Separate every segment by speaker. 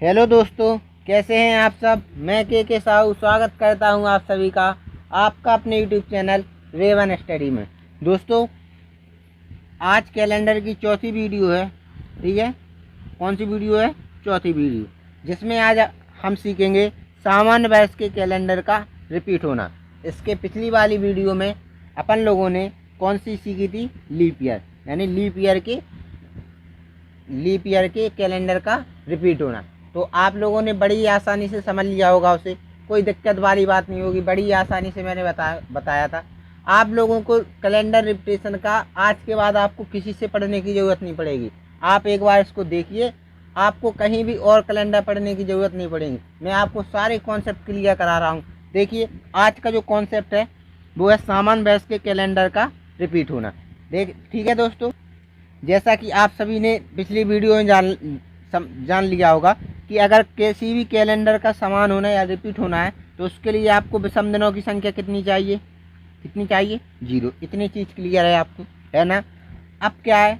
Speaker 1: Hello दोस्तों, कैसे हैं आप सब। मैं के साहू स्वागत करता हूं आप सभी का आपका अपने यूट्यूब चैनल रेवन स्टडी में। दोस्तों, आज कैलेंडर की चौथी वीडियो है। ठीक है, कौन सी वीडियो है? चौथी वीडियो, जिसमें आज हम सीखेंगे सामान्य वर्ष के कैलेंडर का रिपीट होना। इसके पिछली वाली वीडियो में अपन लोगों ने कौन सी सीखी थी? लीप ईयर, यानी लीप ईयर के कैलेंडर का रिपीट होना। तो आप लोगों ने बड़ी आसानी से समझ लिया होगा उसे, कोई दिक्कत वाली बात नहीं होगी। बड़ी आसानी से मैंने बताया था। आप लोगों को कैलेंडर रिपीटेशन का आज के बाद आपको किसी से पढ़ने की ज़रूरत नहीं पड़ेगी। आप एक बार इसको देखिए, आपको कहीं भी और कैलेंडर पढ़ने की ज़रूरत नहीं पड़ेगी। मैं आपको सारे कॉन्सेप्ट क्लियर करा रहा हूँ। देखिए, आज का जो कॉन्सेप्ट है वो है सामान्य वर्ष के कैलेंडर का रिपीट होना। ठीक है दोस्तों, जैसा कि आप सभी ने पिछली वीडियो में जान लिया होगा कि अगर किसी भी कैलेंडर का समान होना या रिपीट होना है तो उसके लिए आपको विषम दिनों की संख्या कितनी चाहिए? 0। इतनी चीज़ क्लियर है आपको, है ना। अब क्या है,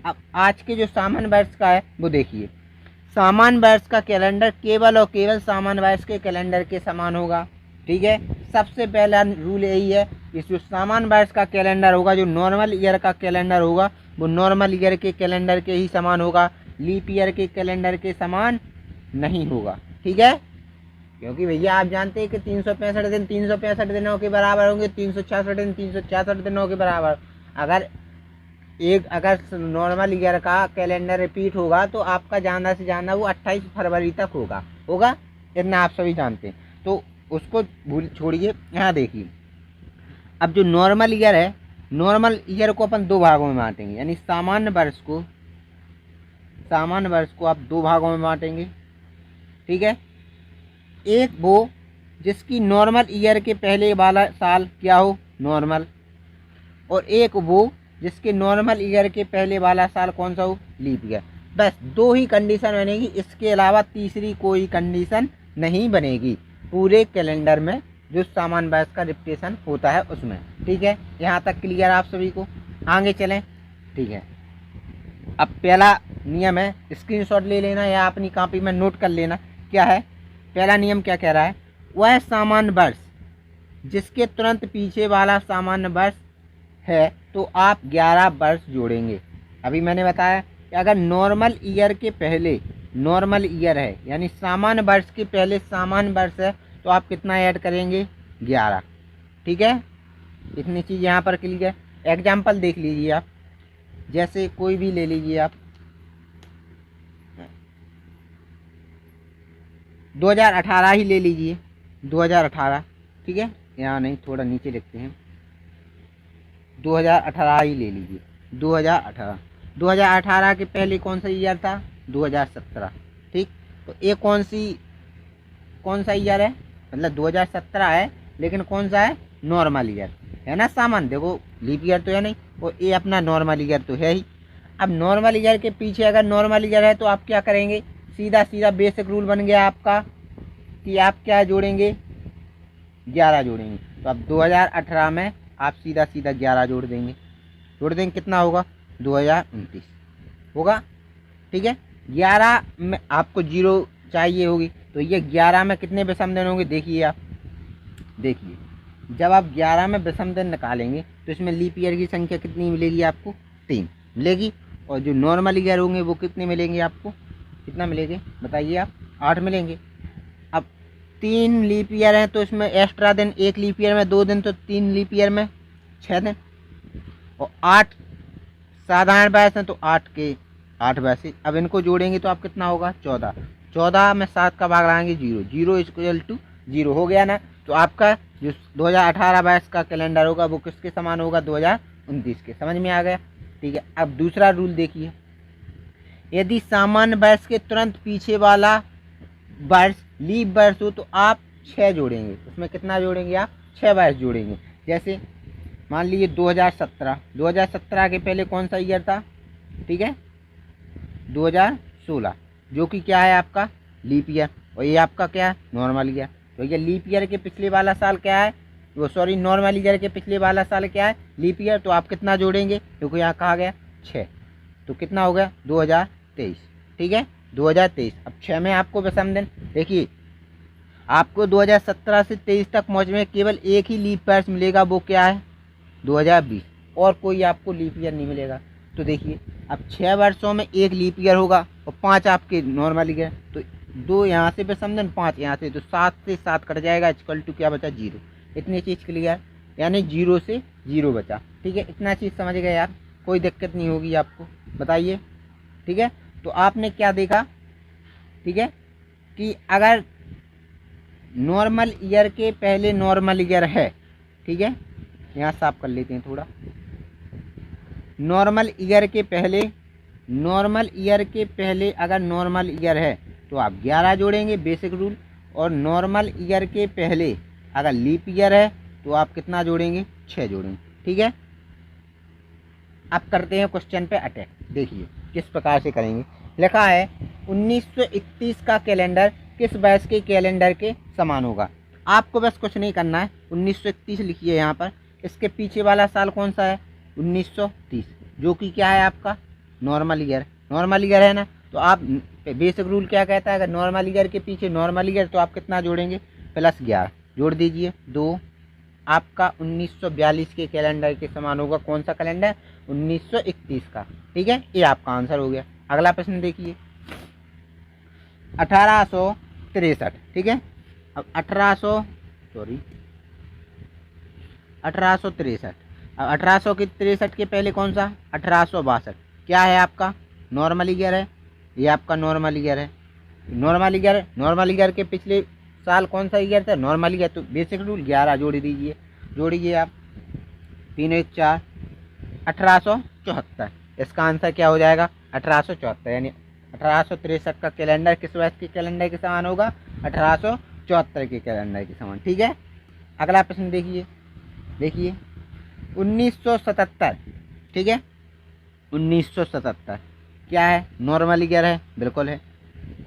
Speaker 1: अब आज के जो सामान्य वर्ष का है वो देखिए। सामान्य वर्ष का कैलेंडर केवल और केवल सामान्य वर्ष के कैलेंडर के समान होगा। ठीक है, सबसे पहला रूल यही है कि जो सामान्य वर्ष का कैलेंडर होगा, जो नॉर्मल ईयर का कैलेंडर होगा, वो नॉर्मल ईयर के कैलेंडर के ही समान होगा, लीप ईयर के कैलेंडर के समान नहीं होगा। ठीक है, क्योंकि भैया आप जानते हैं कि 365 दिन 365 दिनों के बराबर होंगे, 366 दिन 366 दिनों के बराबर। अगर नॉर्मल ईयर का कैलेंडर रिपीट होगा तो आपका ज़्यादा से ज़्यादा वो 28 फरवरी तक होगा। इतना आप सभी जानते हैं, तो उसको छोड़िए। यहाँ देखिए, अब जो नॉर्मल ईयर है, नॉर्मल ईयर को अपन 2 भागों में बांटेंगे, यानी सामान्य वर्ष को आप 2 भागों में बांटेंगे। ठीक है, एक वो जिसकी नॉर्मल ईयर के पहले वाला साल क्या हो, नॉर्मल, और एक वो जिसके नॉर्मल ईयर के पहले वाला साल कौन सा हो, लीप ईयर। बस 2 ही कंडीशन बनेगी, इसके अलावा तीसरी कोई कंडीशन नहीं बनेगी पूरे कैलेंडर में जो सामान्य वर्ष का रिपीटेशन होता है उसमें। ठीक है, यहाँ तक क्लियर आप सभी को। आगे चलें। ठीक है, अब पहला नियम है, स्क्रीनशॉट ले लेना या अपनी कॉपी में नोट कर लेना। क्या है पहला नियम, क्या कह रहा है? वह सामान्य वर्ष जिसके तुरंत पीछे वाला सामान्य वर्ष है तो आप 11 वर्ष जोड़ेंगे। अभी मैंने बताया कि अगर नॉर्मल ईयर के पहले नॉर्मल ईयर है, यानी सामान्य वर्ष के पहले सामान्य वर्ष है, तो आप कितना ऐड करेंगे? 11। ठीक है, इतनी चीज़ यहाँ पर क्लियर। एग्जाम्पल देख लीजिए आप, जैसे कोई भी ले लीजिए आप, 2018 ही ले लीजिए, 2018। ठीक है, यहाँ नहीं, थोड़ा नीचे लिखते हैं, 2018 ही ले लीजिए। 2018 के पहले कौन सा ईयर था? 2017। ठीक, तो ये कौन सा ईयर है? मतलब 2017 है, लेकिन कौन सा है? नॉर्मल ईयर है ना। सामान्य देखो, लीप ईयर तो है नहीं, और ये अपना नॉर्मल ईयर तो है ही। अब नॉर्मल ईयर के पीछे अगर नॉर्मल ईयर है तो आप क्या करेंगे? सीधा बेसिक रूल बन गया आपका कि आप क्या जोड़ेंगे? 11 जोड़ेंगे। तो अब 2018 में आप सीधा 11 जोड़ देंगे। कितना होगा? 2029 होगा। ठीक है, 11 में आपको 0 चाहिए होगी, तो ये 11 में कितने विषम दिन होंगे? देखिए आप, जब आप 11 में विषम दिन निकालेंगे तो इसमें लीप ईयर की संख्या कितनी मिलेगी आपको? 3 मिलेगी। और जो नॉर्मल ईयर होंगे वो कितने मिलेंगे आपको? कितना मिलेंगे बताइए आप? 8 मिलेंगे। अब 3 लीप ईयर हैं तो इसमें एक्स्ट्रा दिन, 1 लीप ईयर में 2 दिन, तो 3 लीप ईयर में 6 दिन, और 8 साधारण वर्ष हैं तो 8 के 8 वर्ष। अब इनको जोड़ेंगे तो आप कितना होगा? 14 में 7 का भाग लगाएंगे 0 इक्वल टू 0 हो गया ना। तो आपका जो 2018 वर्ष का कैलेंडर होगा वो किसके समान होगा? 2029 के। समझ में आ गया? ठीक है, अब दूसरा रूल देखिए। यदि सामान्य वर्ष के तुरंत पीछे वाला वर्ष लीप वर्ष हो तो आप 6 जोड़ेंगे। उसमें कितना जोड़ेंगे आप? 6 वर्ष जोड़ेंगे। जैसे मान लीजिए 2017 के पहले कौन सा ईयर था? ठीक है, 2016, जो कि क्या है आपका? Leap year. और ये आपका क्या है? Normal year. तो ये लीप ईयर के पिछले वाला साल क्या है? नॉर्मल ईयर के पिछले वाला साल क्या है? Leap year. तो आप कितना जोड़ेंगे? क्योंकि यहाँ कहा गया 6, तो कितना हो गया? 2023। ठीक है, 2023। अब 6 में आपको विषम दिन, देखिए आपको 2017 से 23 तक मौज में केवल एक ही लीप ईयर्स मिलेगा, वो क्या है 2020, और कोई आपको लीप ईयर नहीं मिलेगा। तो देखिए अब 6 वर्षों में एक लीप ईयर होगा और 5 आपके नॉर्मल ईयर, तो 2 यहाँ से विषम दिन, 5 यहाँ से, तो 7 से 7 कट जाएगा, इक्वल टू क्या बचा 0। इतनी चीज़ क्लियर, यानी 0 से 0 बचा। ठीक है, इतना चीज़ समझ गए यार, कोई दिक्कत नहीं होगी आपको, बताइए। ठीक है, तो आपने क्या देखा, ठीक है, कि अगर नॉर्मल ईयर के पहले नॉर्मल ईयर है, ठीक है, यहाँ साफ कर लेते हैं थोड़ा, नॉर्मल ईयर के पहले अगर नॉर्मल ईयर है तो आप 11 जोड़ेंगे, बेसिक रूल। और नॉर्मल ईयर के पहले अगर लीप ईयर है तो आप कितना जोड़ेंगे, 6 जोड़ेंगे। ठीक है, अब करते हैं क्वेश्चन पे अटैक। देखिए किस प्रकार से करेंगे। लिखा है 1931 का कैलेंडर किस वर्ष के कैलेंडर के समान होगा। आपको बस कुछ नहीं करना है, 1931 लिखिए यहाँ पर, इसके पीछे वाला साल कौन सा है 1930, जो कि क्या है आपका नॉर्मल ईयर। नॉर्मल ईयर है ना, तो आप बेसिक रूल क्या कहता है, अगर नॉर्मल ईयर के पीछे नॉर्मल ईयर तो आप कितना जोड़ेंगे, +11 जोड़ दीजिए 2, आपका 1942 के कैलेंडर के समान होगा। कौन सा कैलेंडर, 1931 का। ठीक है, ये आपका आंसर हो गया। अगला प्रश्न देखिए 1863। ठीक है, अब 1863, अब 1863 के पहले कौन सा 1862, क्या है आपका नॉर्मल ईयर है, ये आपका नॉर्मल ईयर है। नॉर्मल ईयर के पिछले साल कौन सा ईयर था, नॉर्मल ईयर, तो बेसिक रूल 11 जोड़ दीजिए, जोड़िए आप 3 1 4, 1874। इसका आंसर क्या हो जाएगा 1874, यानी 1863 का कैलेंडर किस वर्ष के कैलेंडर के समान होगा, 1874 के कैलेंडर के समान। ठीक है, अगला प्रश्न देखिए 1977। ठीक है, 1977 क्या है, नॉर्मल ईयर है, बिल्कुल है।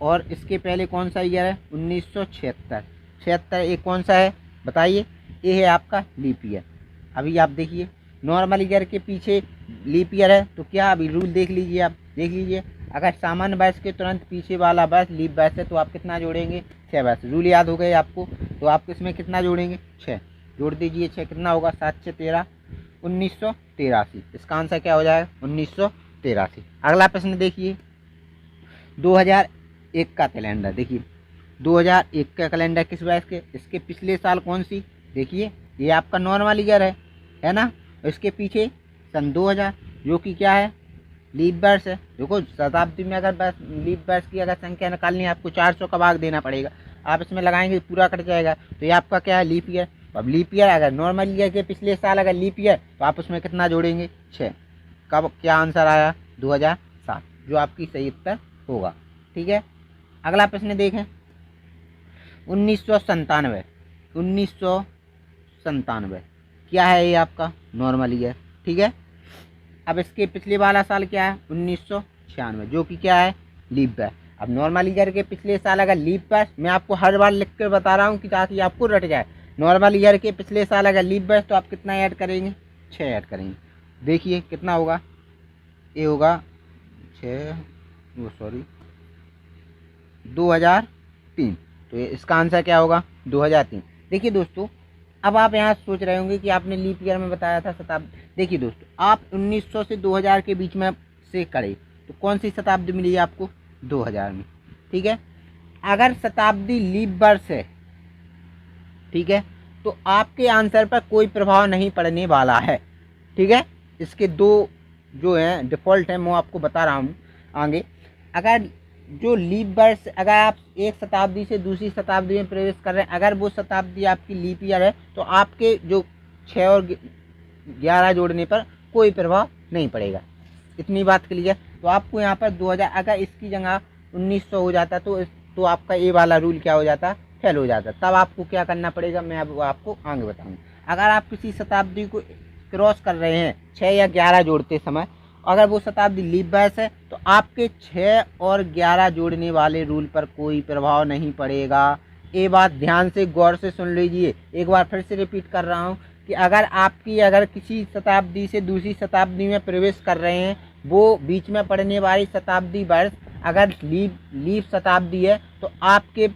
Speaker 1: और इसके पहले कौन सा ईयर है 1976, 76 ये कौन सा है बताइए, ये है आपका लीप ईयर। अभी आप देखिए नॉर्मल ईयर के पीछे लीप ईयर है, तो क्या अभी रूल देख लीजिए, आप देख लीजिए, अगर सामान्य वर्ष के तुरंत पीछे वाला वर्ष लीप वर्ष है तो आप कितना जोड़ेंगे, 6 वर्ष। रूल याद हो गए आपको, तो आप इसमें कितना जोड़ेंगे, 6 जोड़ दीजिए, 6 कितना होगा, 7 से 13, 1983। इसका आंसर क्या हो जाएगा 1983। अगला प्रश्न देखिए 2001 का कैलेंडर। देखिए 2001 का कैलेंडर किस वर्ष के, इसके पिछले साल कौन सी, देखिए ये आपका नॉर्मल ईयर है ना, इसके पीछे सन 2000 जो कि क्या है लीप वर्ष है। देखो शताब्दी में अगर लीप वर्ष की अगर संख्या निकालनी है आपको 400 का भाग देना पड़ेगा, आप इसमें लगाएंगे पूरा कट जाएगा, तो ये आपका क्या है लीप ईयर। अब लीप ईयर अगर नॉर्मल ईयर के पिछले साल अगर लीप ईयर तो आप उसमें कितना जोड़ेंगे, 6। कब क्या आंसर आया 2007, जो आपकी सही उत्तर होगा। ठीक है, अगला प्रश्न देखें 1997 क्या है, ये आपका नॉर्मल ईयर। ठीक है, अब इसके पिछले वाला साल क्या है 1996, जो कि क्या है लीप ईयर। अब नॉर्मल ईयर के पिछले साल अगर लीप ईयर, मैं आपको हर बार लिख कर बता रहा हूँ कि ताकि आपको रट जाए, नॉर्मल ईयर के पिछले साल अगर लीप ईयर तो आप कितना ऐड करेंगे, 6 ऐड करेंगे। देखिए कितना होगा, ये होगा 2003, तो इसका आंसर क्या होगा 2003। देखिए दोस्तों, अब आप यहाँ सोच रहे होंगे कि आपने लीप ईयर में बताया था शताब्दी। देखिए दोस्तों, आप 1900 से 2000 के बीच में से करें तो कौन सी शताब्दी मिली आपको, 2000 में। ठीक है, अगर शताब्दी लीप वर्ष है, ठीक है, तो आपके आंसर पर कोई प्रभाव नहीं पड़ने वाला है। ठीक है, इसके 2 जो हैं डिफ़ॉल्ट हैं वो आपको बता रहा हूँ आगे। अगर जो लीप वर्ष, अगर आप एक शताब्दी से दूसरी शताब्दी में प्रवेश कर रहे हैं, अगर वो शताब्दी आपकी लीप ईयर है तो आपके जो 6 और 11 जोड़ने पर कोई प्रभाव नहीं पड़ेगा। इतनी बात क्लियर। तो आपको यहाँ पर 2000, अगर इसकी जगह 1900 हो जाता तो आपका ये वाला रूल क्या हो जाता, फेल हो जाता। तब आपको क्या करना पड़ेगा, मैं अब आपको आगे बताऊँगा। अगर आप किसी शताब्दी को क्रॉस कर रहे हैं 6 या 11 जोड़ते समय, अगर वो शताब्दी लीप वर्ष है तो आपके 6 और 11 जोड़ने वाले रूल पर कोई प्रभाव नहीं पड़ेगा। ये बात ध्यान से गौर से सुन लीजिए, एक बार फिर से रिपीट कर रहा हूँ कि अगर किसी शताब्दी से दूसरी शताब्दी में प्रवेश कर रहे हैं, वो बीच में पड़ने वाली शताब्दी वर्ष अगर लीप शताब्दी है तो आपके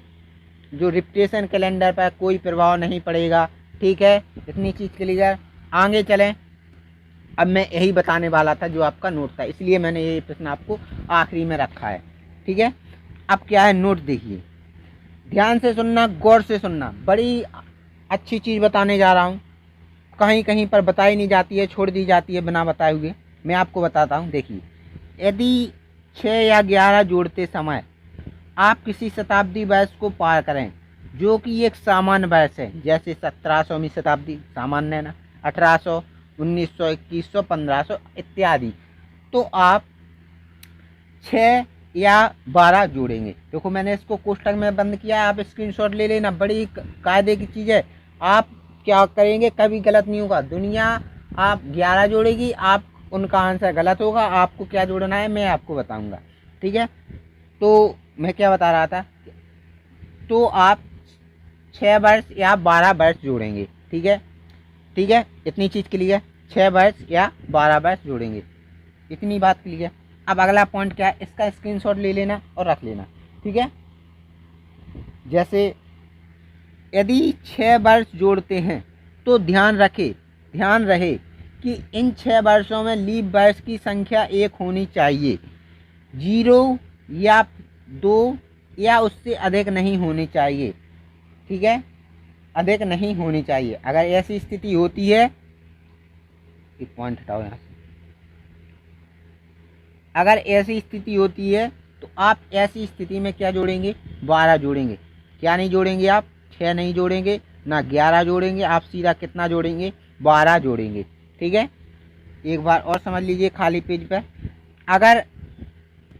Speaker 1: जो रिपीटेशन कैलेंडर पर कोई प्रभाव नहीं पड़ेगा। ठीक है, इतनी चीज़ क्लियर। आगे चलें। अब मैं यही बताने वाला था जो आपका नोट था, इसलिए मैंने ये प्रश्न आपको आखिरी में रखा है। ठीक है, अब क्या है नोट देखिए, ध्यान से सुनना, गौर से सुनना, बड़ी अच्छी चीज़ बताने जा रहा हूँ। कहीं कहीं पर बताई नहीं जाती है, छोड़ दी जाती है बिना बताए हुए। मैं आपको बताता हूँ। देखिए, यदि 6 या 11 जोड़ते समय आप किसी शताब्दी वर्ष को पार करें जो कि एक सामान्य वर्ष है, जैसे 1700वीं शताब्दी सामान्य है ना, 1800, 1900, 2100, 1500 इत्यादि, तो आप 6 या 12 जोड़ेंगे। देखो मैंने इसको कोष्ठक में बंद किया, आप स्क्रीनशॉट ले लेना, बड़ी कायदे की चीज़ है। आप क्या करेंगे, कभी गलत नहीं होगा। दुनिया आप 11 जोड़ेगी, आप उनका आंसर गलत होगा। आपको क्या जोड़ना है मैं आपको बताऊंगा। ठीक है, तो मैं क्या बता रहा था, तो आप 6 वर्ष या 12 वर्ष जोड़ेंगे। ठीक है, ठीक है, इतनी चीज़ के लिए 6 वर्ष या 12 वर्ष जोड़ेंगे, इतनी बात के लिए। अब अगला पॉइंट क्या है, इसका स्क्रीनशॉट ले लेना और रख लेना। ठीक है, जैसे यदि 6 वर्ष जोड़ते हैं तो ध्यान रहे कि इन 6 वर्षों में लीप वर्ष की संख्या 1 होनी चाहिए, 0 या 2 या उससे अधिक नहीं होनी चाहिए। ठीक है, अधिक नहीं होनी चाहिए। अगर ऐसी स्थिति होती है, एक पॉइंट हटाओ यहाँ से, अगर ऐसी स्थिति होती है तो आप ऐसी स्थिति में क्या जोड़ेंगे, 12 जोड़ेंगे। क्या नहीं जोड़ेंगे आप, 6 नहीं जोड़ेंगे ना 11 जोड़ेंगे, आप सीधा कितना जोड़ेंगे, 12 जोड़ेंगे। ठीक है, एक बार और समझ लीजिए खाली पेज पर। अगर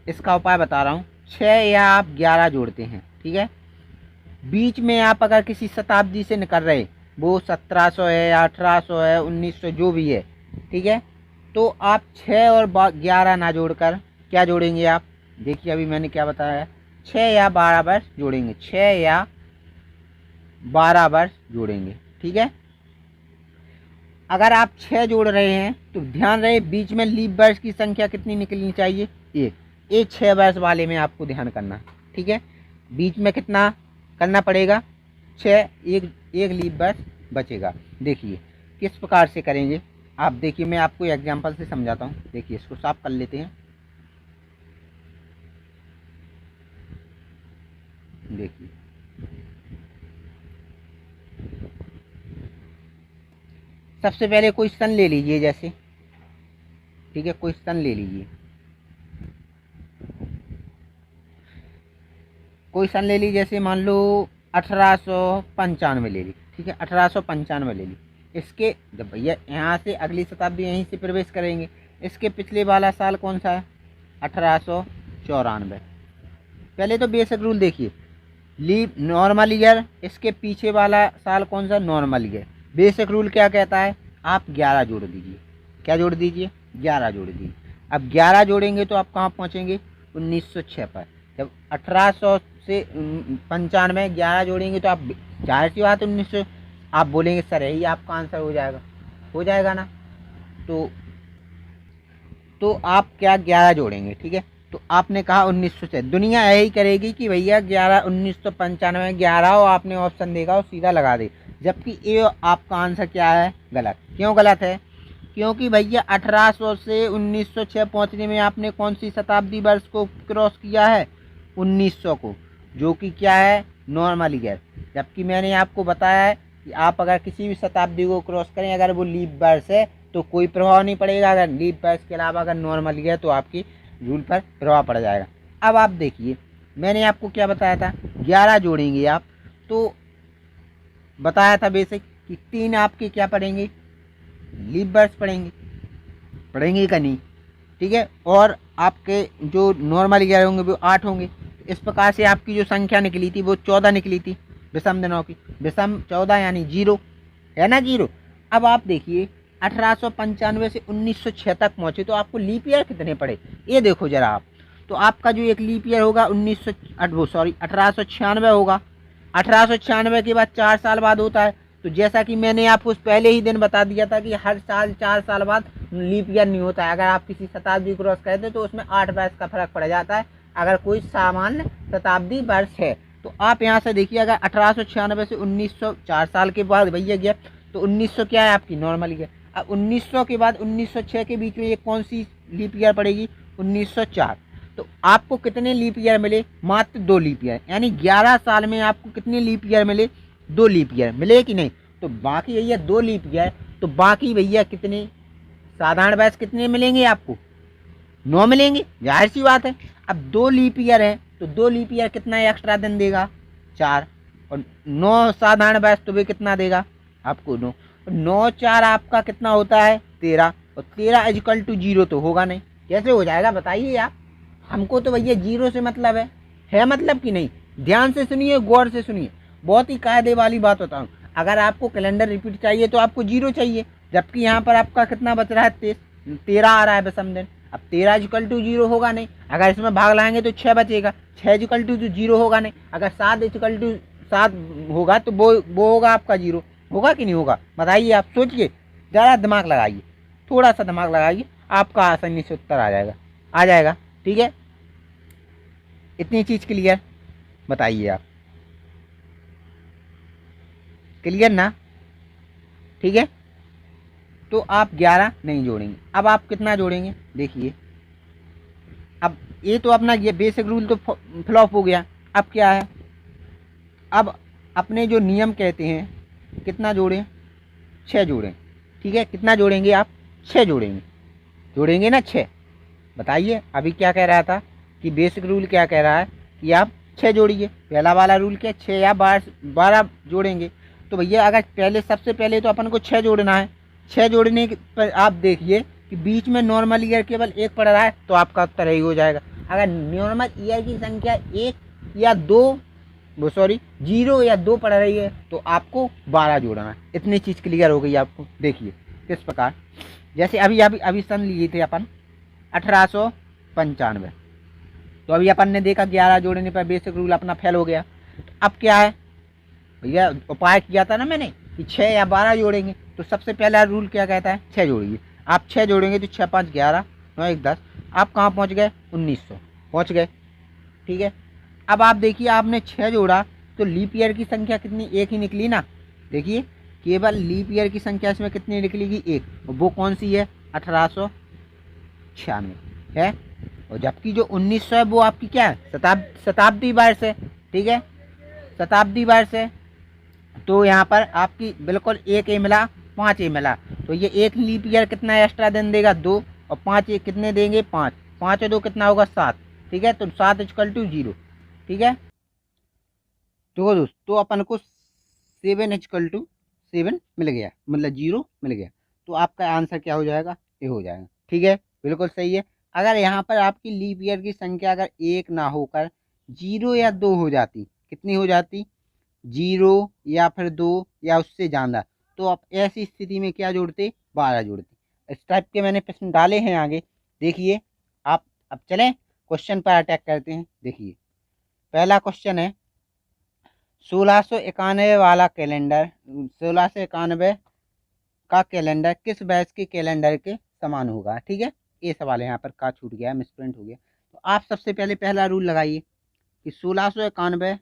Speaker 1: इसका उपाय बता रहा हूँ, 6 या आप 11 जोड़ते हैं। ठीक है, बीच में आप अगर किसी शताब्दी से निकल रहे, वो 1700 है या 1800 है, 1900 जो भी है, ठीक है, तो आप 6 और 11 ना जोड़कर क्या जोड़ेंगे आप, देखिए अभी मैंने क्या बताया, 6 या 12 वर्ष जोड़ेंगे, 6 या 12 वर्ष जोड़ेंगे। ठीक है, अगर आप 6 जोड़ रहे हैं तो ध्यान रहे बीच में लीप वर्ष की संख्या कितनी निकलनी चाहिए, एक 6 वर्ष वाले में आपको ध्यान करना। ठीक है, बीच में कितना करना पड़ेगा, 6, एक लीप वर्ष बचेगा। देखिए किस प्रकार से करेंगे आप, देखिए मैं आपको एग्जांपल से समझाता हूँ। देखिए इसको साफ कर लेते हैं। देखिए सबसे पहले कोई सन ले लीजिए, जैसे ठीक है कोई सन ले लीजिए, कोई सन ले ली, जैसे मान लो 1895 ले ली। ठीक है, 1895 ले ली। इसके जब भैया यहाँ से अगली शताब्दी यहीं से प्रवेश करेंगे, इसके पिछले वाला साल कौन सा है, 1894। पहले तो बेसिक रूल देखिए, लीप नॉर्मल ईयर, इसके पीछे वाला साल कौन सा, नॉर्मल ईयर। बेसिक रूल क्या कहता है, आप 11 जोड़ दीजिए। क्या जोड़ दीजिए, 11 जोड़ दीजिए। अब 11 जोड़ेंगे तो आप कहाँ पहुँचेंगे, 1906 पर। जब 1800 से 95 11 जोड़ेंगे तो आप जाहिर सी बात 1900, आप बोलेंगे सर यही आपका आंसर हो जाएगा ना, तो आप क्या 11 जोड़ेंगे। ठीक है, तो आपने कहा 1900 से, दुनिया यही करेगी कि भैया 11 1995 11 और आपने ऑप्शन देगा और सीधा लगा दे, जबकि ये आपका आंसर क्या है, गलत। क्यों गलत है, क्योंकि भैया 1800 से 1906 पहुंचने में आपने कौन सी शताब्दी वर्ष को क्रॉस किया है, 1900 को, जो कि क्या है, नॉर्मल ईयर। जबकि मैंने आपको बताया है कि आप अगर किसी भी शताब्दी को क्रॉस करें, अगर वो लीप वर्ष है तो कोई प्रभाव नहीं पड़ेगा, अगर लीप वर्ष के अलावा अगर नॉर्मल ईयर तो आपकी रूल पर प्रभाव पड़ जाएगा। अब आप देखिए मैंने आपको क्या बताया था, 11 जोड़ेंगे आप, तो बताया था बेसिक कि 3 आपके क्या पड़ेंगे, लीप वर्ष पढ़ेंगे का नहीं। ठीक है, और आपके जो नॉर्मल ईयर होंगे वो 8 होंगे। इस प्रकार से आपकी जो संख्या निकली थी वो 14 निकली थी विषम दिनों की, विषम 14 यानी 0 है ना, 0। अब आप देखिए 1895 से 1906 तक पहुँचे तो आपको लीप ईयर कितने पड़े, ये देखो जरा आप। तो आपका जो एक लीप ईयर होगा 1896 होगा। 1896 के बाद 4 साल बाद होता है। तो जैसा कि मैंने आपको पहले ही दिन बता दिया था कि हर साल 4 साल बाद लीप ईयर नहीं होता है। अगर आप किसी शताब्दी क्रॉस करते तो उसमें 8 वर्ष का फर्क पड़ जाता है। अगर कोई सामान्य शताब्दी वर्ष है तो आप यहाँ से देखिए, अगर 1896 से 1900 4 साल के बाद भैया गया तो 1900 क्या है आपकी नॉर्मल ईयर। अब 1900 के बाद 1906 के बीच में ये कौन सी लीप ईयर पड़ेगी, 1904। तो आपको कितने लीप ईयर मिले, मात्र 2 लीप ईयर, यानी 11 साल में आपको कितने लीप ईयर मिले, 2 लीप ईयर मिले कि नहीं। तो बाकी भैया 2 लीप ईयर, तो बाकी भैया कितने साधारण वर्ष कितने मिलेंगे आपको, 9 मिलेंगे, जाहिर सी बात है। अब 2 लीप ईयर है तो 2 लीप ईयर कितना एक्स्ट्रा दिन देगा, 4, और 9 साधारण वर्ष तो वे कितना देगा आपको, 9, 9 4 आपका कितना होता है 13, और 13 इक्वल टू 0 तो होगा नहीं, कैसे हो जाएगा बताइए आप। हमको तो भैया 0 से मतलब है मतलब कि नहीं। ध्यान से सुनिए, गौर से सुनिए, बहुत ही कायदे वाली बात बताऊँ। अगर आपको कैलेंडर रिपीट चाहिए तो आपको 0 चाहिए, जबकि यहाँ पर आपका कितना बच रहा है 13 आ रहा है विषम दिन। अब 13 इक्वल टू 0 होगा नहीं, अगर इसमें भाग लाएंगे तो 6 बचेगा, 6 इक्वल टू 0 होगा नहीं, अगर 7 इक्वल टू 7 होगा तो वो होगा आपका 0, होगा कि नहीं होगा बताइए। आप सोचिए, ज़्यादा दिमाग लगाइए, थोड़ा सा दिमाग लगाइए, आपका आसानी से उत्तर आ जाएगा। ठीक है, इतनी चीज़ क्लियर, बताइए आप, क्लियर ना। ठीक है, तो आप 11 नहीं जोड़ेंगे, अब आप कितना जोड़ेंगे देखिए। अब ये तो अपना ये बेसिक रूल तो फ्लॉप हो गया। अब क्या है, अब अपने जो नियम कहते हैं कितना जोड़ें, 6 जोड़ें। ठीक है, कितना जोड़ेंगे आप, 6 जोड़ेंगे ना 6। बताइए, अभी क्या कह रहा था कि बेसिक रूल क्या कह रहा है कि आप 6 जोड़िए। पहला वाला रूल क्या, 6 या 12 जोड़ेंगे। तो भैया अगर पहले सबसे पहले तो अपन को 6 जोड़ना है। 6 जोड़ने पर आप देखिए कि बीच में नॉर्मल ईयर केवल 1 पड़ रहा है, तो आपका उत्तर यही हो जाएगा। अगर नॉर्मल ईयर की संख्या 1 या 2 0 या 2 पड़ रही है तो आपको 12 जोड़ना है। इतनी चीज़ क्लियर हो गई आपको। देखिए किस प्रकार, जैसे अभी सन लिए थे अपन 1895, तो अभी अपन ने देखा 11 जोड़ने पर बेसिक रूल अपना फेल हो गया। तो अब क्या है भैया, उपाय किया था ना मैंने कि 6 या 12 जोड़ेंगे। तो सबसे पहला रूल क्या कहता है, 6 जोड़िए। आप 6 जोड़ेंगे तो 6 5 11, 9 1 10, आप कहाँ पहुँच गए, 1900 पहुँच गए। ठीक है, अब आप देखिए, आपने 6 जोड़ा तो लीप ईयर की संख्या कितनी, 1 ही निकली ना। देखिए केवल लीप ईयर की संख्या इसमें कितनी निकलेगी, 1, और वो कौन सी है, 1896 है। और जबकि जो 1900 है वो आपकी क्या है, शताब्दी वर्ष है। ठीक है, शताब्दी वर्ष है, तो यहाँ पर आपकी बिल्कुल 1 ए मिला, 5 ए मिला, तो ये 1 लीप ईयर कितना एक्स्ट्रा दिन देगा, 2, और 5 ए कितने देंगे, 5, 5 और 2 कितना होगा, 7। ठीक है, तो 7 इक्वल टू 0। ठीक है, तो दोस्तों अपन को 7 इक्वल टू 7 मिल गया, मतलब 0 मिल गया। तो आपका आंसर क्या हो जाएगा, ये हो जाएगा। ठीक है, बिल्कुल सही है। अगर यहाँ पर आपकी लीप ईयर की संख्या अगर 1 ना होकर 0 या 2 हो जाती, कितनी हो जाती, 0 या फिर 2 या उससे ज़्यादा, तो आप ऐसी स्थिति में क्या जोड़ते, 12 जोड़ते। इस टाइप के मैंने प्रश्न डाले हैं आगे, देखिए आप। अब चलें क्वेश्चन पर अटैक करते हैं। देखिए पहला क्वेश्चन है, 1691 वाला कैलेंडर, 1691 का कैलेंडर किस बैच के कैलेंडर के समान होगा। ठीक है, ये सवाल है, यहाँ पर का छूट गया, मिसप्रिंट हो गया। तो आप सबसे पहले पहला रूल लगाइए कि 1691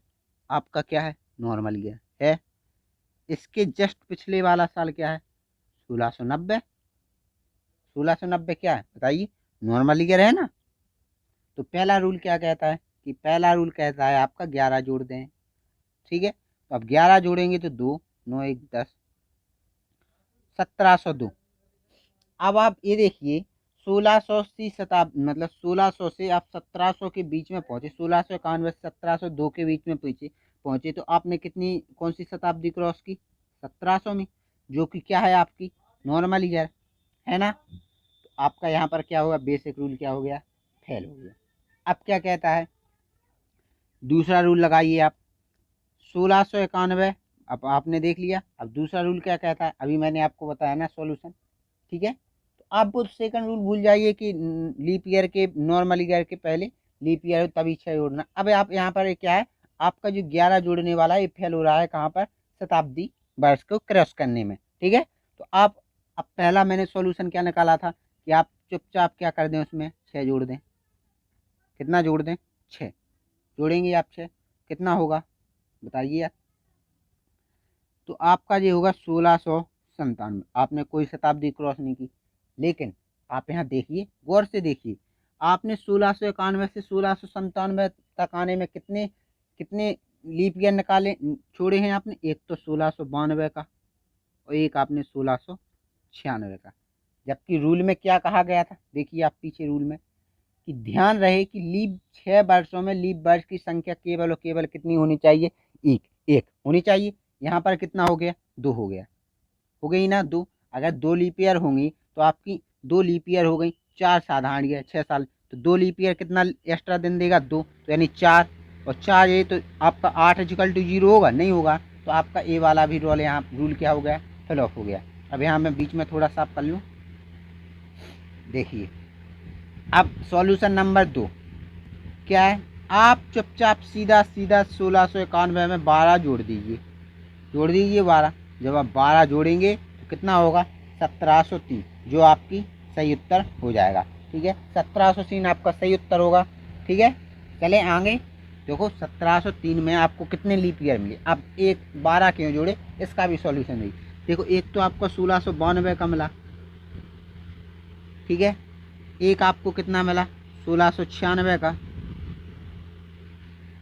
Speaker 1: आपका क्या है, नॉर्मल ईयर है। इसके जस्ट पिछले वाला साल क्या है, 1690। 1690 क्या है बताइए, नॉर्मल ईयर है ना। तो पहला रूल क्या कहता है कि पहला रूल कहता है आपका 11 जोड़ दें। ठीक है, तो अब 11 जोड़ेंगे तो 2, 9 1 10, 1702। अब आप ये देखिए 1600 से मतलब 1600 से आप 1700 के बीच में पहुंचे, 1691 से 1702 के बीच में पहुंचे तो आपने कितनी कौन सी शताब्दी क्रॉस की, 1700 में, जो कि क्या है आपकी नॉर्मल ईयर है ना। तो आपका यहाँ पर क्या होगा, बेसिक रूल क्या हो गया, फेल हो गया। अब क्या कहता है, दूसरा रूल लगाइए आप, 1691 अब आपने देख लिया। अब दूसरा रूल क्या कहता है, अभी मैंने आपको बताया ना सॉल्यूशन। ठीक है, तो आप वो सेकंड रूल भूल जाइए कि लीप ईयर के, नॉर्मल ईयर के पहले लीप ईयर तभी 6 जोड़ना। अब आप यहाँ पर क्या है, आपका जो 11 जोड़ने वाला है ये फेल हो रहा है कहाँ पर, शताब्दी वर्ष को क्रॉस करने में। ठीक है, तो आप अब पहला मैंने सॉल्यूशन क्या निकाला था कि आप चुपचाप क्या कर दें, उसमें 6 जोड़ दें। कितना जोड़ दें, 6 जोड़ेंगे आप 6, कितना होगा बताइए यार। तो आपका ये होगा 1697। आपने कोई शताब्दी क्रॉस नहीं की, लेकिन आप यहाँ देखिए, गौर से देखिए, आपने 1691 से 1697 तक आने में कितने कितने लीप ईयर निकाले छोड़े हैं आपने। एक तो 1692 का और एक आपने 1696 का। जबकि रूल में क्या कहा गया था, देखिए आप पीछे रूल में, कि ध्यान रहे कि लीप 6 वर्षों में लीप वर्ष की संख्या केवल और केवल कितनी होनी चाहिए, एक एक होनी चाहिए। यहाँ पर कितना हो गया, 2 हो गया, हो गई ना 2। अगर 2 लीप ईयर होंगी तो आपकी 2 लीप ईयर हो गई, 4 साधारण ईयर 6 साल, तो 2 लीप ईयर कितना एक्स्ट्रा दिन देगा, 2, तो यानी 4 और 4 ये तो आपका 8=0 होगा, नहीं होगा। तो आपका ए वाला भी रोल यहाँ रूल क्या हो गया, फ्लॉप हो गया। अब यहाँ मैं बीच में थोड़ा साफ कर लूँ, देखिए अब सॉल्यूशन नंबर 2 क्या है, आप चुपचाप सीधा सीधा 1691 में 12 जोड़ दीजिए, 12। जब आप 12 जोड़ेंगे तो कितना होगा, 1703, जो आपकी सही उत्तर हो जाएगा। ठीक है, 1703 आपका सही उत्तर होगा। ठीक है, चले आगे। देखो 1703 में आपको कितने लीप ईयर मिले। अब एक 12 क्यों जोड़े, इसका भी सॉल्यूशन है। देखो एक तो आपका 1692 का मिला, ठीक है, एक आपको कितना मिला 1696 का,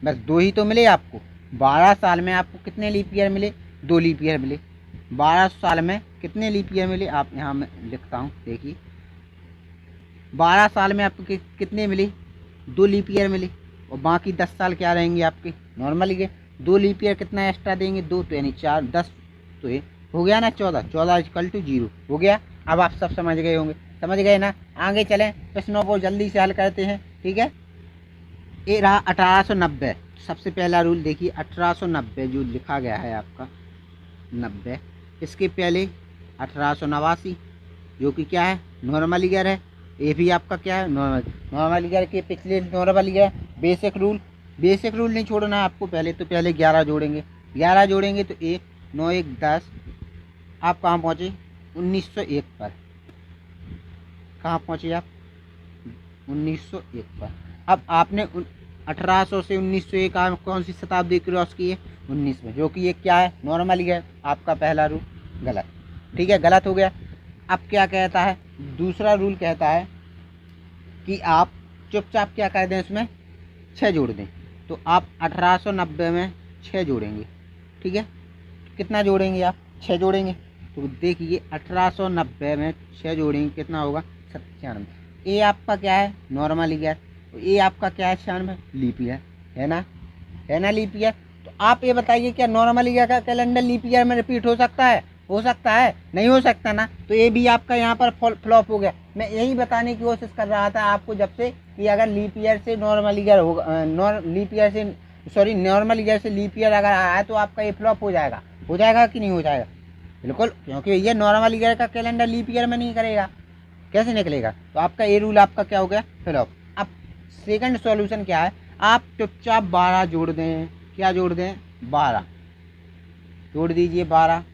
Speaker 1: बस 2 ही तो मिले आपको। 12 साल में आपको कितने लीप ईयर मिले, 2 लीप ईयर मिले। 12 साल में कितने लीप ईयर मिले, आप यहाँ मैं लिखता हूँ, देखिए 12 साल में आपको कितने मिले, 2 लीप ईयर मिले, और बाकी 10 साल क्या रहेंगे आपके नॉर्मल ईयर। 2 लीप ईयर कितना एक्स्ट्रा देंगे, 2, तो यानी 4, 10, तो ये हो गया ना 14=0 हो गया। अब आप सब समझ गए होंगे, समझ गए ना। आगे चलें, प्रश्नों को जल्दी से हल करते हैं। ठीक है, ये रहा 1890। सबसे पहला रूल देखिए, 1890 जो लिखा गया है आपका 90, इसके पहले 1889 जो कि क्या है, नॉर्मल ईयर है। ये भी आपका क्या है, नॉर्मल ईयर के पिछले नॉर्मल ईयर। बेसिक रूल नहीं छोड़ना है आपको, पहले 11 जोड़ेंगे, 11 जोड़ेंगे तो 1 9 1 10। आप कहाँ पहुँचे, 1901 पर। कहाँ पहुँचे आप, 1901 पर। अब आपने 1800 से 1901 कौन सी शताब्दी क्रॉस की है, 19 में, जो कि ये क्या है, नॉर्मल ईयर। आपका पहला रूल गलत, ठीक है, गलत हो गया। अब क्या कहता है, दूसरा रूल कहता है कि आप चुपचाप क्या कर दें, इसमें 6 जोड़ दें। तो आप 1890 में 6 जोड़ेंगे, ठीक है, कितना जोड़ेंगे आप, 6 जोड़ेंगे। तो देखिए 1890 में 6 जोड़ेंगे, कितना होगा, 97। ये आपका क्या है, नॉर्मल ईयर, ये आपका क्या है, 96 लीप ईयर, है ना लीप ईयर। तो आप ये बताइए, क्या नॉर्मल ईयर का कैलेंडर लीप ईयर में रिपीट हो सकता है, नहीं हो सकता ना। तो ये भी आपका यहाँ पर फ्लॉप हो गया। मैं यही बताने की कोशिश कर रहा था आपको जब से, कि अगर लीप ईयर से नॉर्मल ईयर होगा, नॉर्मल ईयर से लीप ईयर अगर आया है तो आपका ये फ्लॉप हो जाएगा कि नहीं हो जाएगा, बिल्कुल, क्योंकि ये नॉर्मल ईयर का कैलेंडर लीप ईयर में नहीं करेगा, कैसे निकलेगा। तो आपका ये रूल आपका क्या हो गया, फ्लॉप। अब सेकंड सॉल्यूशन क्या है, आप चुपचाप 12 जोड़ दें, क्या जोड़ दें, 12 जोड़ दीजिए। 12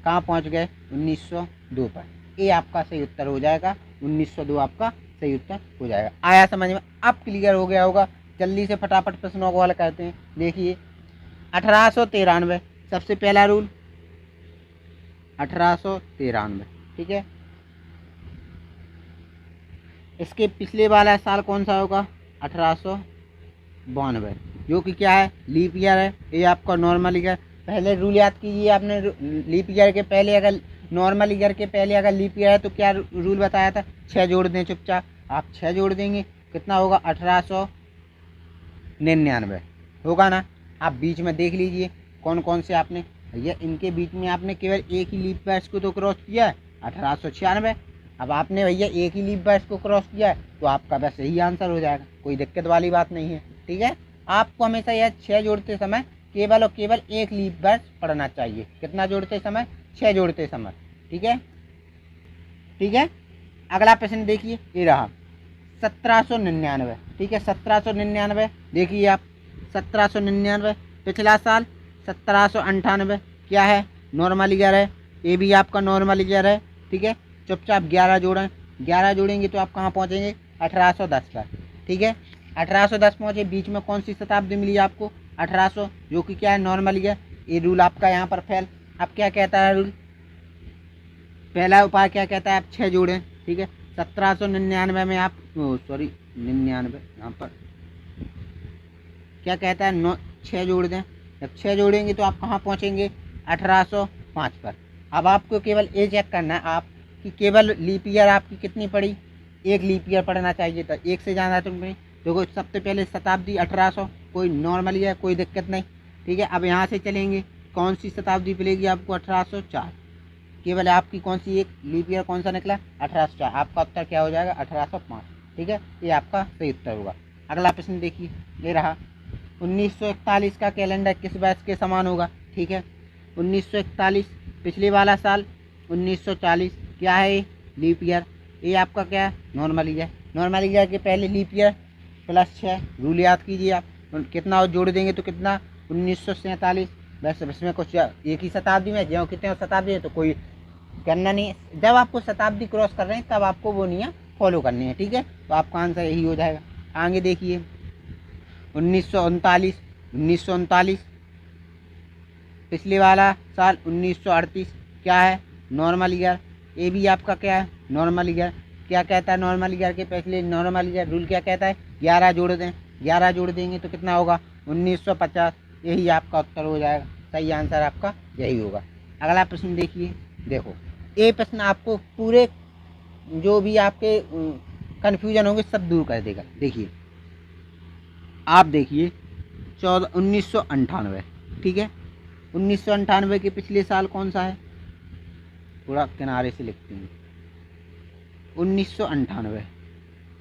Speaker 1: कहाँ पहुँच गए, 1902 पर। ये आपका सही उत्तर हो जाएगा, 1902 आपका सही उत्तर हो जाएगा। आया समझ में, अब क्लियर हो गया होगा। जल्दी से फटाफट प्रश्नों को हल करते हैं। देखिए 1893 सबसे पहला रूल, 1893, ठीक है। इसके पिछले वाला साल कौन सा होगा, 1892, जो कि क्या है, लीप ईयर है। ये आपका नॉर्मल ईयर। पहले रूल याद कीजिए आपने, लीप ईयर के पहले अगर नॉर्मल ईयर के पहले अगर लीप ईयर है तो क्या रूल बताया था, 6 जोड़ दें चुपचाप। आप 6 जोड़ देंगे, कितना होगा, 1899 होगा ना। आप बीच में देख लीजिए कौन कौन से आपने, भैया इनके बीच में आपने केवल एक ही लीप वर्ष को तो क्रॉस किया है, 1896। अब आपने भैया एक ही लीप वर्ष को क्रॉस किया है, तो आपका बस यही आंसर हो जाएगा, कोई दिक्कत वाली बात नहीं है। ठीक है, आपको हमेशा यह 6 जोड़ते समय केवल और केवल एक लीप वर्ष पढ़ना चाहिए। कितना जोड़ते समय, 6 जोड़ते समय। ठीक है, अगला प्रश्न देखिए, ये रहा 1799, ठीक है, 1799 देखिए आप, 1799 पिछला साल 1798 क्या है, नॉर्मल ईयर है। ये भी आपका नॉर्मल ईयर है, ठीक है। चुपचाप 11 जोड़ें, 11 जोड़ेंगे तो आप कहाँ पहुँचेंगे, 1810 पर। ठीक है, 1810 पहुँचे, बीच में कौन सी शताब्दी मिली आपको? 1800, जो कि क्या है, नॉर्मल ईयर। ये रूल आपका यहाँ पर फेल। अब क्या कहता है रूल? पहला उपाय क्या कहता है? आप 6 जोड़ें, ठीक है। 1799 में आप 99 यहाँ पर क्या कहता है? 6 जोड़ दें। जब 6 जोड़ेंगे तो आप कहाँ पहुँचेंगे? 1805 पर। अब आपको केवल ये चेक करना है आप कि केवल लीप ईयर आपकी कितनी पड़ी? एक लीप ईयर पढ़ना चाहिए था, एक से ज़्यादा तो नहीं। देखो सबसे पहले शताब्दी 1800, कोई नॉर्मल ईयर, कोई दिक्कत नहीं, ठीक है। अब यहाँ से चलेंगे, कौन सी शताब्दी मिलेगी आपको? 1804। केवल आपकी कौन सी एक लीप ईयर कौन सा निकला? 1804। आपका उत्तर क्या हो जाएगा? 1805, ठीक है। ये आपका सही उत्तर होगा। अगला प्रश्न देखिए, ये रहा। 1941 का कैलेंडर किस वर्ष के समान होगा? ठीक है, 1941 पिछले वाला साल, 1940 क्या है? Leap year. ये आपका क्या है? Normal year. नॉर्मल ईयर के पहले लीप ईयर प्लस 6, रूल याद कीजिए आप। कितना जोड़ देंगे तो कितना? 1947। वैसे इसमें कुछ एक ही शताब्दी में जो कितने शताब्दी है तो कोई करना नहीं है। जब आपको शताब्दी क्रॉस कर रहे हैं तब आपको वो नियम फॉलो करनी है, ठीक है। तो आपका आंसर यही हो जाएगा। आगे देखिए, 1939 पिछले वाला साल, 1938 क्या है? Normal year. ये भी आपका क्या है? Normal year. क्या कहता है नॉर्मल ईयर के पहले? नॉर्मल ईयर रूल क्या कहता है? 11 जोड़ दें। 11 जोड़ देंगे तो कितना होगा? 1950। यही आपका उत्तर हो जाएगा। सही आंसर आपका यही होगा। अगला प्रश्न देखिए। देखो ये प्रश्न आपको पूरे जो भी आपके कन्फ्यूजन होंगे सब दूर कर देगा। देखिए आप देखिए 1998, ठीक है। 1998 के पिछले साल कौन सा है? थोड़ा किनारे से लिखते हैं। 1998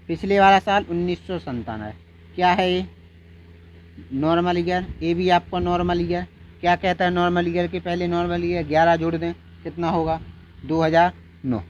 Speaker 1: पिछले वाला साल 1997 क्या है? ये नॉर्मल ईयर। ये भी आपका नॉर्मल ईयर। क्या कहता है नॉर्मल ईयर के पहले? Normal year. 11 जोड़ दें, कितना होगा? 2009।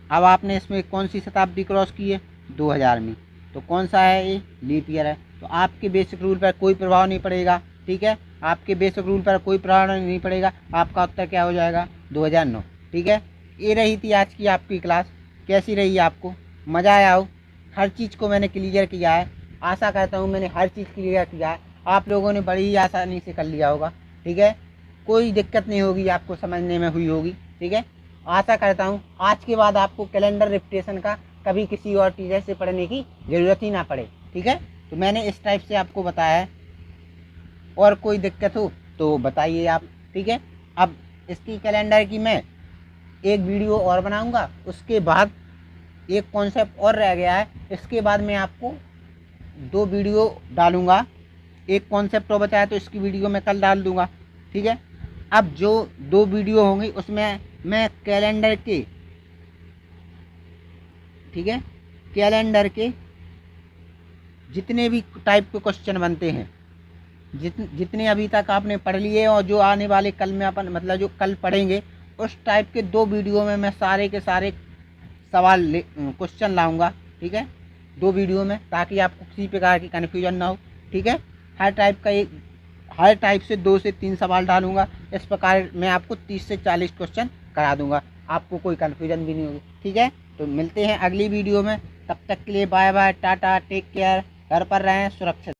Speaker 1: अब आपने इसमें कौन सी शताब्दी क्रॉस की है? 2000 में। तो कौन सा है? ये लीप ईयर है। तो आपके बेसिक रूल पर कोई प्रभाव नहीं पड़ेगा, ठीक है। आपके बेसिक रूल पर कोई प्रभाव नहीं पड़ेगा। आपका उत्तर क्या हो जाएगा? 2009, ठीक है। ये रही थी आज की आपकी क्लास। कैसी रही आपको? मज़ा आया हो? हर चीज़ को मैंने क्लियर किया है। आशा करता हूँ मैंने हर चीज़ क्लियर किया है। आप लोगों ने बड़ी ही आसानी से कर लिया होगा, ठीक है। कोई दिक्कत नहीं होगी, आपको समझने में हुई होगी, ठीक है। आशा करता हूँ आज के बाद आपको कैलेंडर रिपीटेशन का कभी किसी और टीचर से पढ़ने की ज़रूरत ही ना पड़े, ठीक है। तो मैंने इस टाइप से आपको बताया है। और कोई दिक्कत हो तो बताइए आप, ठीक है। अब इसकी कैलेंडर की मैं एक वीडियो और बनाऊंगा। उसके बाद एक कॉन्सेप्ट और रह गया है, इसके बाद मैं आपको 2 वीडियो डालूंगा। एक कॉन्सेप्ट और बचाया तो इसकी वीडियो मैं कल डाल दूंगा, ठीक है। अब जो 2 वीडियो होंगी उसमें मैं कैलेंडर के, ठीक है, कैलेंडर के जितने भी टाइप के क्वेश्चन बनते हैं, जितने अभी तक आपने पढ़ लिए और जो आने वाले कल में अपन मतलब जो कल पढ़ेंगे, उस टाइप के 2 वीडियो में मैं सारे के सारे सवाल क्वेश्चन लाऊंगा, ठीक है, 2 वीडियो में, ताकि आपको किसी प्रकार की कन्फ्यूजन ना हो, ठीक है। हर टाइप से 2 से 3 सवाल डालूंगा। इस प्रकार मैं आपको 30 से 40 क्वेश्चन करा दूंगा। आपको कोई कन्फ्यूजन भी नहीं होगी, ठीक है। तो मिलते हैं अगली वीडियो में। तब तक के लिए bye bye, tata, take care. घर पर रहें, सुरक्षित।